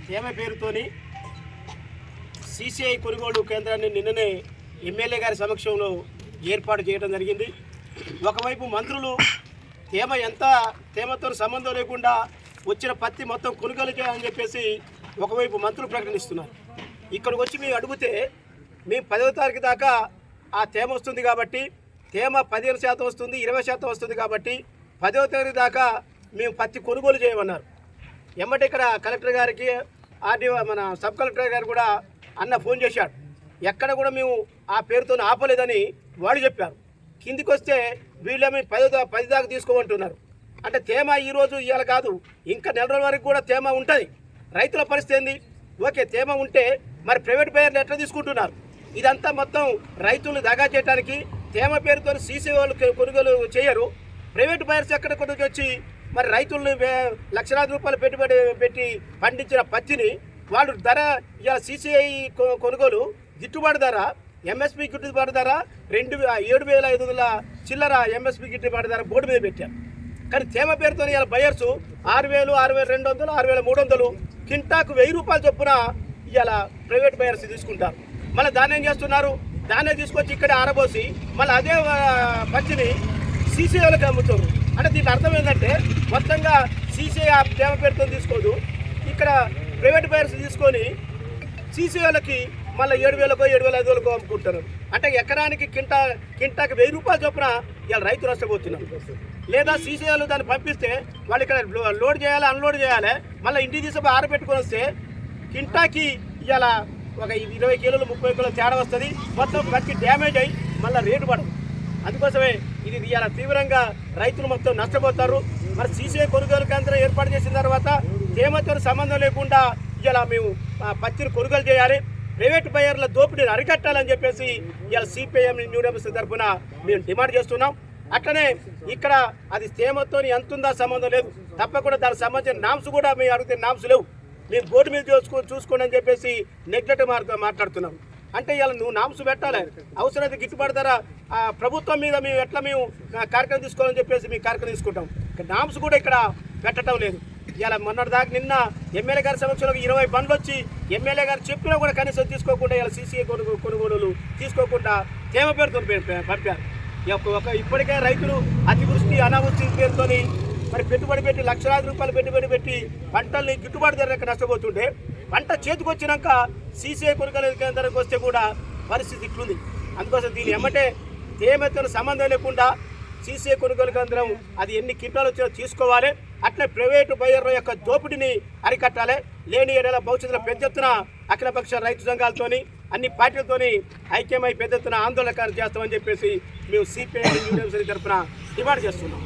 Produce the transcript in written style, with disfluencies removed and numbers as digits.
తేమ పేరుతోని సీసీఐ కొనుగోలు కేంద్రాన్ని నిన్ననే ఎమ్మెల్యే గారి సమక్షంలో ఏర్పాటు చేయడం జరిగింది. ఒకవైపు మంత్రులు తేమతో సంబంధం లేకుండా వచ్చిన పత్తి మొత్తం కొనుగోలు చేయాలని చెప్పేసి ఒకవైపు మంత్రులు ప్రకటిస్తున్నారు. ఇక్కడికి వచ్చి మేము అడిగితే మేము 10వ తారీఖు దాకా ఆ తేమ వస్తుంది కాబట్టి, తేమ 15% వస్తుంది, 20% వస్తుంది కాబట్టి 10వ తారీఖు దాకా మేము పత్తి కొనుగోలు చేయమన్నారు. ఎమ్మటి ఇక్కడ కలెక్టర్ గారికి ఆర్డీఓ మన సబ్ కలెక్టర్ గారు కూడా అన్న ఫోన్ చేశాడు. ఎక్కడ కూడా మేము ఆ పేరుతో ఆపలేదని వాళ్ళు చెప్పారు. కిందికి వస్తే వీళ్ళేమి 10 దాకా తీసుకోమంటున్నారు. అంటే తేమ ఈరోజు ఇవాళ కాదు, ఇంకా నెల రోజుల వరకు కూడా తేమ ఉంటుంది. రైతుల పరిస్థితి ఏంది? ఓకే, తేమ ఉంటే మరి ప్రైవేట్ బయర్లు ఎట్లా తీసుకుంటున్నారు? ఇదంతా మొత్తం రైతులను దగా చేయడానికి తేమ పేరుతో సీసీ వాళ్ళు కొనుగోలు చేయరు. ప్రైవేట్ బయర్స్ ఎక్కడ కొనుగోలు వచ్చి మరి రైతులను లక్షలాది రూపాయలు పెట్టుబడి పెట్టి పండించిన పత్తిని వాళ్ళు ధర ఇవాళ సీసీఐ కొనుగోలు గిట్టుబాటు ధర, ఎంఎస్పీ గిట్టుబాటు ధర 7,500 చిల్లర ఎంఎస్పీ గిట్టుబాటు ధర బోర్డు మీద పెట్టారు. కానీ తేమ పేరుతో ఇవాళ బయర్స్ 6,000, 6,200, 6,300 కింటాకు 1,000 రూపాయలు చొప్పున ఇవాళ ప్రైవేట్ బయర్స్ తీసుకుంటారు. మళ్ళీ దాన్ని ఏం చేస్తున్నారు? దాన్నే తీసుకొచ్చి ఇక్కడే ఆరబోసి మళ్ళీ అదే పత్తిని సీసీ వాళ్ళకి అమ్ముతారు. అంటే దీనికి అర్థం ఏంటంటే మొత్తంగా సీసీ ఆ తేమ పేరుతో తీసుకోదు, ఇక్కడ ప్రైవేట్ బయర్స్ తీసుకొని సీసీ వాళ్ళకి మళ్ళీ 7,000కో 7,500కో అమ్ముకుంటారు. అంటే ఎకరానికి కింటాకి 1,000 రూపాయలు చొప్పున ఇవాళ రైతు నష్టపోతున్నారు. లేదా సీసీ వాళ్ళు దాన్ని పంపిస్తే వాళ్ళు ఇక్కడ లోడ్ చేయాలి, అన్లోడ్ చేయాలి, మళ్ళీ ఇంటికి తీసుకుపోయి ఆరబెట్టుకొని వస్తే కింటాకి ఇవాళ ఒక 20 కిలోలు 30 కిలోలు తేడా వస్తుంది. మొత్తం పత్తి డ్యామేజ్ అయ్యి మళ్ళీ రేటు పడదు. అందుకోసమే ఇది ఇవాళ తీవ్రంగా రైతులు మొత్తం నష్టపోతారు. మరి సీసీఐ కొనుగోలు కేంద్రం ఏర్పాటు చేసిన తర్వాత తేమతో సంబంధం లేకుండా ఇలా మేము పత్తిని కొనుగోలు చేయాలి, ప్రైవేట్ బయర్ల దోపిడీని అరికట్టాలని చెప్పేసి ఇవాళ సిపిఐఎం న్యూ డెమోక్రసీ తరఫున మేము డిమాండ్ చేస్తున్నాం. అట్లనే ఇక్కడ అది తేమతో ఎంత ఉందా సంబంధం లేదు, తప్పకుండా దానికి సంబంధించిన నామ్స్ కూడా మేము అడిగితే నామ్స్ లేవు, మేము బోర్డు మీద చూసుకోండి అని చెప్పేసి నెగ్లెక్ట్ మాట్లాడుతున్నాం. అంటే ఇవాళ నువ్వు నామ్స్ పెట్టాలి, అవసరమైతే గిట్టుబాటు ధర ప్రభుత్వం మీద మేము ఎట్లా మేము కార్యక్రమం తీసుకోవాలని చెప్పేసి మేము కార్యక్రమం తీసుకుంటాం. నామ్స్ కూడా ఇక్కడ పెట్టడం లేదు. ఇలా మొన్నటిదాకా నిన్న ఎమ్మెల్యే గారి సమక్షంలో 20 బండ్లు వచ్చి ఎమ్మెల్యే గారు చెప్పినా కూడా కనీసం తీసుకోకుండా ఇలా సీసీఐ కొనుగోలు తీసుకోకుండా తేమ పేరుతో పంపారు. ఇప్పటికే రైతులు అతివృష్టి అనావృష్టి పేరుతో మరి పెట్టుబడి పెట్టి లక్షలాది రూపాయలు పెట్టుబడి పెట్టి పంటల్ని గిట్టుబాటు ధర నష్టపోతుంటే పంట చేతికి వచ్చినాక సీసీఐ కొనుగోలు కేంద్రానికి వస్తే కూడా పరిస్థితి ఇట్లుంది. అందుకోసం దీని ఎమ్మటే తేమతో సంబంధం లేకుండా సీసీఐ కొనుగోలు కేంద్రం అది ఎన్ని క్వింటాలు వచ్చినా తీసుకోవాలి. అట్లే ప్రైవేటు బయర్ల యొక్క దోపిడీని అరికట్టాలి. లేని ఏడేళ్ల భవిష్యత్తులో పెద్ద ఎత్తున అఖిలపక్ష రైతు సంఘాలతోని అన్ని పార్టీలతోని ఐక్యమై పెద్ద ఎత్తున ఆందోళన చేస్తామని చెప్పేసి మేము సిపిఐ తరఫున డిమాండ్ చేస్తున్నాం.